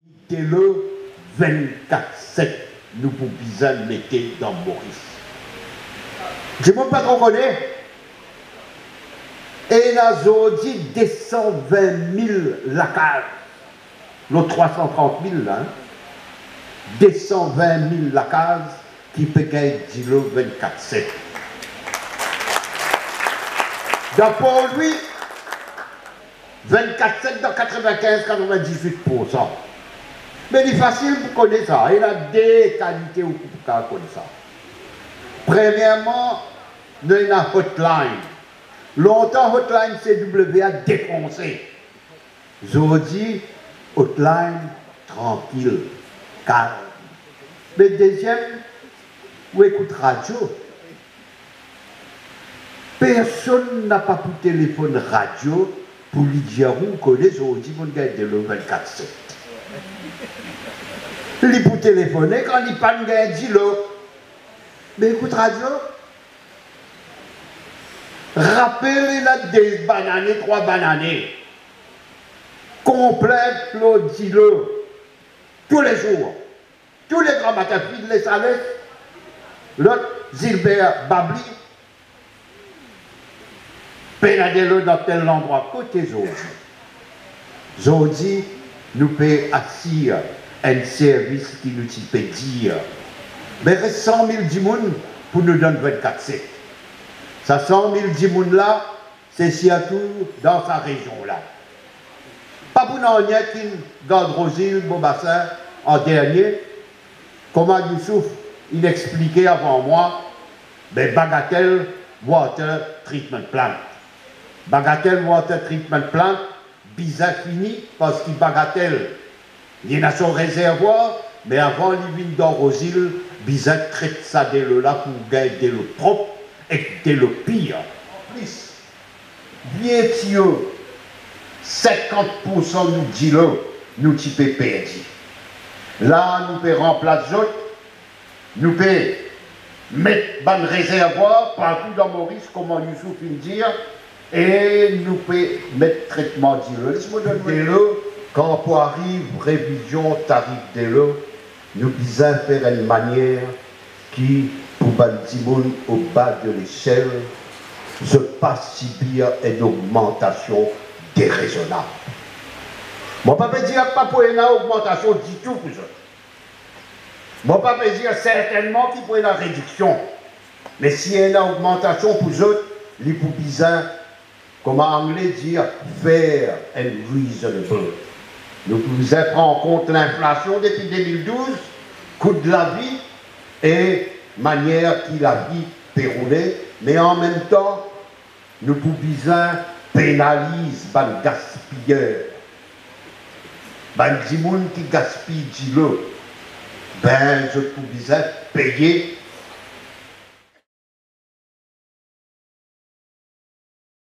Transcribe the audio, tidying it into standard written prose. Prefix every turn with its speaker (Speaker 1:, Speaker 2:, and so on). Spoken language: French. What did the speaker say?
Speaker 1: C'était le 24-7, nous pour bizarre l'été dans Maurice. Je ne sais pas qu'on connaît. Et la dit 220 000 lacages. Nos 330 000 là. 220 000 lacages qui peut gagner le 24-7. D'après lui, 24-7 dans 95-98%. Mais il est facile pour connaître ça. Il a des qualités pour connaître ça. Premièrement, nous avons une hotline. Longtemps, hotline CW a défoncé. Aujourd'hui, hotline tranquille, calme. Mais deuxième, vous écoutez radio. Personne n'a pas pour téléphone radio pour lui dire où connaît aujourd'hui, vous gagnez le 24-7. Il pour téléphoner quand il pas de dis-le. Mais écoute radio. Rappelez la des bananes, 3 bananes. Complète le dis-le. Tous les jours. Tous les grands matins, les salés. L'autre, Gilbert Babli. Pénadez-le dans tel endroit. Côté aujourd'hui, nous pouvons assurer un service qui nous peut dire. Mais reste 100 000 dimoun pour nous donner 24-7. Ça 100 000 dimoun là, c'est surtout dans sa région là. Pas pour nous dire qu'il garde Rosil, Beaubassin, en dernier, comment Youssouf, il expliquait avant moi, mais Bagatelle Water Treatment Plant. Bagatelle Water Treatment Plant, bizarre fini, parce qu'il Bagatelle, il y a son réservoir, mais avant, il vient dans Rosil, bizarre traite ça de là pour gagner le propre et de le pire. Plus, bien sûr, 50% nous disent nous typons perdu. Là, nous pouvons remplacer les autres, nous pouvons mettre un réservoir partout dans Maurice, comme Youssouf vient de dire, et nous pouvons mettre traitement d'îlot. Laisse-moi donner l'eau. Quand pour arrive révision tarif de l'eau, nous devons faire une manière qui, pour Baltimore, au bas de l'échelle, ne pas subir une augmentation déraisonnable. Mon papa ne dit pas pour une augmentation du tout pour eux. Mon papa dit certainement qu'il faut une réduction. Mais s'il y a une augmentation pour eux, il faut bien, comme en anglais dire, fair and reasonable. Nous pouvons prendre en compte l'inflation depuis 2012, coût de la vie et manière qui la vie peut rouler, mais en même temps, nous pouvons pénaliser les gaspilleurs. Les gens qui gaspillent de l'eau, je pouvons payer